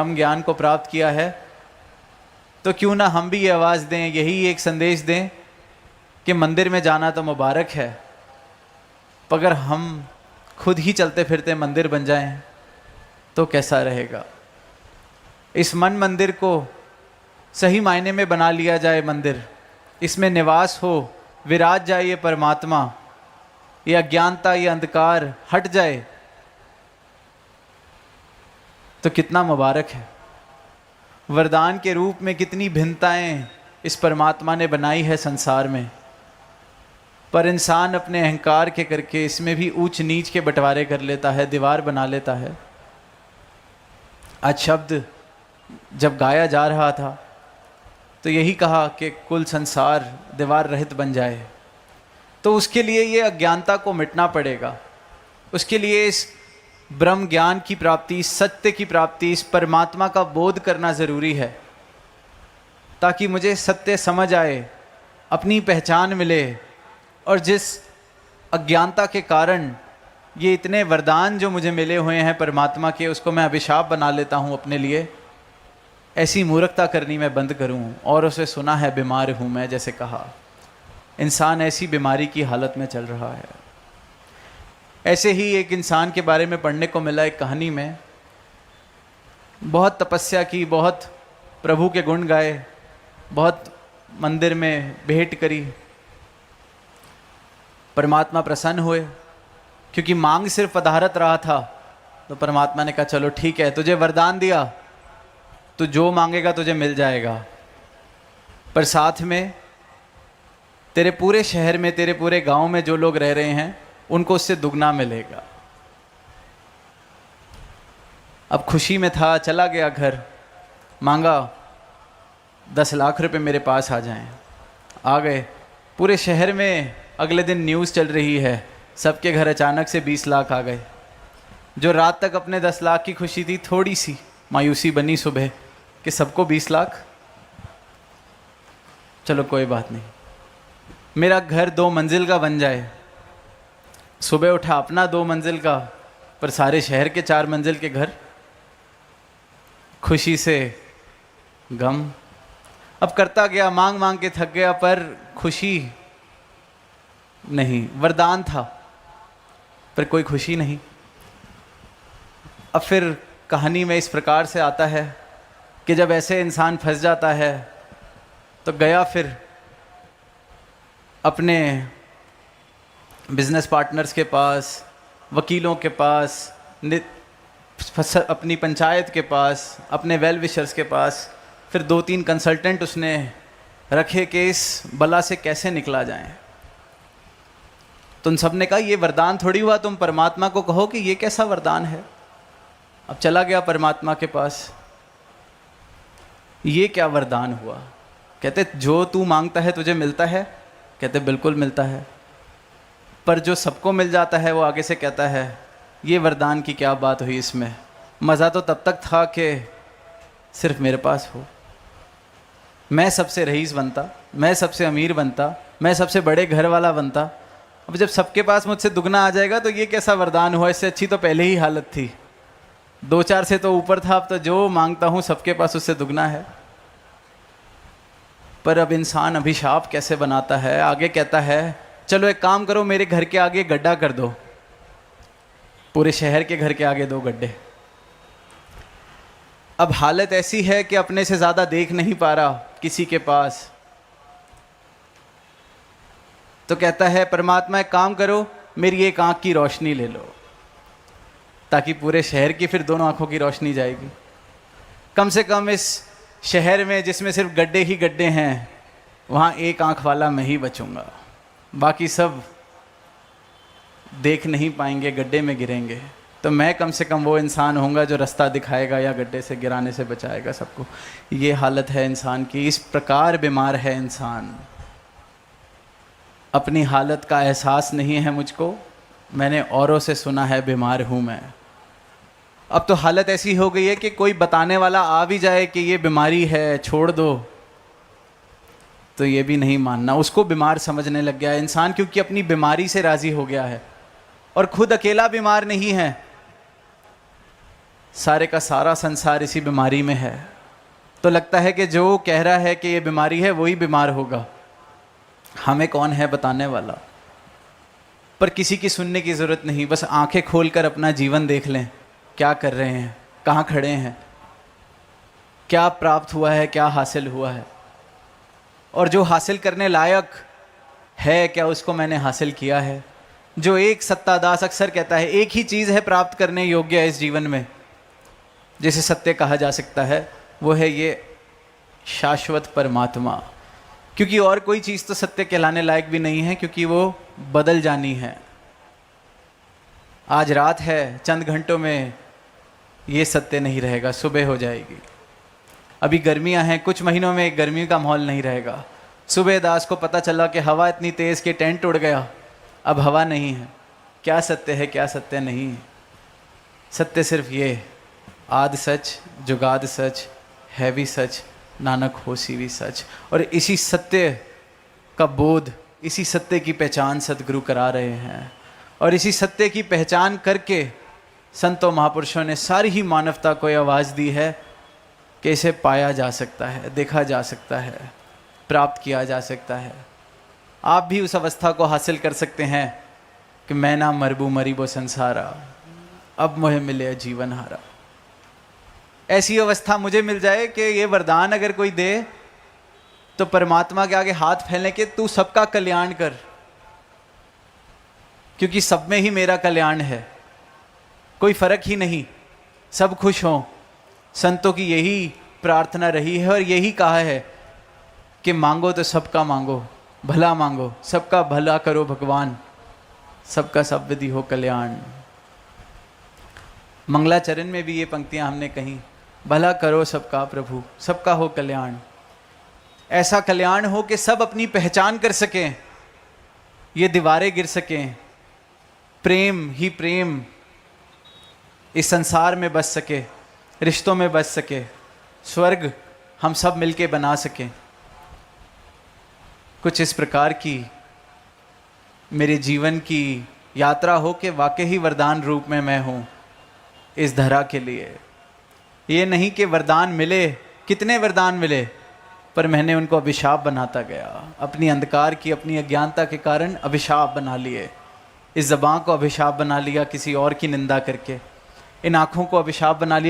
हम ज्ञान को प्राप्त किया है, तो क्यों ना हम भी ये आवाज़ दें, यही एक संदेश दें कि मंदिर में जाना तो मुबारक है, पर अगर हम खुद ही चलते फिरते मंदिर बन जाएं तो कैसा रहेगा। इस मन मंदिर को सही मायने में बना लिया जाए मंदिर, इसमें निवास हो, विराज जाए ये परमात्मा, ये अज्ञानता, ये अंधकार हट जाए तो कितना मुबारक है। वरदान के रूप में कितनी भिन्नताएं इस परमात्मा ने बनाई है संसार में, पर इंसान अपने अहंकार के करके इसमें भी ऊंच नीच के बंटवारे कर लेता है, दीवार बना लेता है। आज शब्द जब गाया जा रहा था तो यही कहा कि कुल संसार दीवार रहित बन जाए, तो उसके लिए ये अज्ञानता को मिटना पड़ेगा। उसके लिए इस ब्रह्म ज्ञान की प्राप्ति, सत्य की प्राप्ति, इस परमात्मा का बोध करना ज़रूरी है, ताकि मुझे सत्य समझ आए, अपनी पहचान मिले, और जिस अज्ञानता के कारण ये इतने वरदान जो मुझे मिले हुए हैं परमात्मा के, उसको मैं अभिशाप बना लेता हूँ अपने लिए, ऐसी मूर्खता करनी मैं बंद करूँ। और उसे सुना है बीमार हूँ मैं, जैसे कहा, इंसान ऐसी बीमारी की हालत में चल रहा है। ऐसे ही एक इंसान के बारे में पढ़ने को मिला एक कहानी में, बहुत तपस्या की, बहुत प्रभु के गुण गाए, बहुत मंदिर में भेंट करी, परमात्मा प्रसन्न हुए, क्योंकि मांग सिर्फ पधारत रहा था। तो परमात्मा ने कहा चलो ठीक है, तुझे वरदान दिया, तू जो मांगेगा तुझे मिल जाएगा, पर साथ में तेरे पूरे शहर में, तेरे पूरे गांव में जो लोग रह रहे हैं उनको उससे दुगना मिलेगा। अब खुशी में था, चला गया घर, मांगा 10 लाख रुपए मेरे पास आ जाएं। आ गए, पूरे शहर में अगले दिन न्यूज़ चल रही है, सबके घर अचानक से 20 लाख आ गए। जो रात तक अपने 10 लाख की खुशी थी, थोड़ी सी मायूसी बनी सुबह कि सबको 20 लाख। चलो कोई बात नहीं, मेरा घर 2 मंजिल का बन जाए। सुबह उठा अपना 2 मंजिल का, पर सारे शहर के 4 मंजिल के घर। खुशी से गम। अब करता गया, मांग मांग के थक गया, पर खुशी नहीं। वरदान था पर कोई खुशी नहीं। अब फिर कहानी में इस प्रकार से आता है कि जब ऐसे इंसान फंस जाता है तो गया फिर अपने बिजनेस पार्टनर्स के पास, वकीलों के पास, अपनी पंचायत के पास, अपने वेल विशर्स के पास, फिर 2-3 कंसल्टेंट उसने रखे कि इस बला से कैसे निकला जाए। तो उन सब ने कहा ये वरदान थोड़ी हुआ, तुम परमात्मा को कहो कि ये कैसा वरदान है। अब चला गया परमात्मा के पास, ये क्या वरदान हुआ। कहते जो तू मांगता है तुझे मिलता है। कहते बिल्कुल मिलता है, पर जो सबको मिल जाता है वो आगे से कहता है ये वरदान की क्या बात हुई, इसमें मज़ा तो तब तक था कि सिर्फ मेरे पास हो, मैं सबसे रईस बनता, मैं सबसे अमीर बनता, मैं सबसे बड़े घर वाला बनता। अब जब सबके पास मुझसे दुगना आ जाएगा तो ये कैसा वरदान हुआ, इससे अच्छी तो पहले ही हालत थी, 2-4 से तो ऊपर था, अब तो जो मांगता हूँ सबके पास उससे दुगना है। पर अब इंसान अभिशाप कैसे बनाता है, आगे कहता है चलो एक काम करो, मेरे घर के आगे गड्ढा कर दो, पूरे शहर के घर के आगे 2 गड्ढे। अब हालत ऐसी है कि अपने से ज़्यादा देख नहीं पा रहा किसी के पास, तो कहता है परमात्मा एक काम करो, मेरी एक आँख की रोशनी ले लो, ताकि पूरे शहर की फिर दोनों आँखों की रोशनी जाएगी। कम से कम इस शहर में जिसमें सिर्फ गड्ढे ही गड्ढे हैं, वहाँ एक आँख वाला मैं ही बचूँगा, बाकी सब देख नहीं पाएंगे, गड्ढे में गिरेंगे। तो मैं कम से कम वो इंसान होऊंगा जो रास्ता दिखाएगा या गड्ढे से गिराने से बचाएगा सबको। ये हालत है इंसान की, इस प्रकार बीमार है इंसान। अपनी हालत का एहसास नहीं है मुझको, मैंने औरों से सुना है बीमार हूँ मैं। अब तो हालत ऐसी हो गई है कि कोई बताने वाला आ भी जाए कि ये बीमारी है, छोड़ दो, तो ये भी नहीं मानना, उसको बीमार समझने लग गया है इंसान, क्योंकि अपनी बीमारी से राज़ी हो गया है और खुद अकेला बीमार नहीं है। सारे का सारा संसार इसी बीमारी में है। तो लगता है कि जो कह रहा है कि ये बीमारी है वही बीमार होगा, हमें कौन है बताने वाला। पर किसी की सुनने की ज़रूरत नहीं, बस आंखें खोलकर अपना जीवन देख लें, क्या कर रहे हैं, कहाँ खड़े हैं, क्या प्राप्त हुआ है, क्या हासिल हुआ है, और जो हासिल करने लायक है क्या उसको मैंने हासिल किया है। जो एक सत्तादास अक्सर कहता है एक ही चीज़ है प्राप्त करने योग्य इस जीवन में, जिसे सत्य कहा जा सकता है, वो है ये शाश्वत परमात्मा। क्योंकि और कोई चीज़ तो सत्य कहलाने लायक भी नहीं है, क्योंकि वो बदल जानी है। आज रात है, चंद घंटों में ये सत्य नहीं रहेगा, सुबह हो जाएगी। अभी गर्मियां हैं, कुछ महीनों में गर्मी का माहौल नहीं रहेगा। सुबह दास को पता चला कि हवा इतनी तेज़ कि टेंट उड़ गया, अब हवा नहीं है। क्या सत्य है, क्या सत्य नहीं है? सत्य सिर्फ ये, आद सच जुगाद सच है भी सच, नानक होसी भी सच। और इसी सत्य का बोध, इसी सत्य की पहचान सतगुरु करा रहे हैं। और इसी सत्य की पहचान करके संतों महापुरुषों ने सारी ही मानवता को आवाज़ दी है कि इसे पाया जा सकता है, देखा जा सकता है, प्राप्त किया जा सकता है। आप भी उस अवस्था को हासिल कर सकते हैं कि मैं ना मरबू मरीबो संसारा, अब मोहे मिले जीवन हारा। ऐसी अवस्था मुझे मिल जाए कि ये वरदान अगर कोई दे तो परमात्मा के आगे हाथ फैलने के, तू सबका कल्याण कर, क्योंकि सब में ही मेरा कल्याण है, कोई फर्क ही नहीं, सब खुश हों। संतों की यही प्रार्थना रही है और यही कहा है कि मांगो तो सबका मांगो, भला मांगो, सबका भला करो भगवान, सबका सब विधि हो कल्याण। मंगलाचरण में भी ये पंक्तियां हमने कही, भला करो सबका प्रभु, सबका हो कल्याण। ऐसा कल्याण हो कि सब अपनी पहचान कर सकें, ये दीवारें गिर सकें, प्रेम ही प्रेम इस संसार में बस सके, रिश्तों में बस सके, स्वर्ग हम सब मिलके बना सकें। कुछ इस प्रकार की मेरे जीवन की यात्रा हो कि वाकई ही वरदान रूप में मैं हूँ इस धरा के लिए। ये नहीं कि वरदान मिले, कितने वरदान मिले, पर मैंने उनको अभिशाप बनाता गया, अपनी अंधकार की, अपनी अज्ञानता के कारण अभिशाप बना लिए। इस ज़बान को अभिशाप बना लिया किसी और की निंदा करके, इन आँखों को अभिशाप बना लिया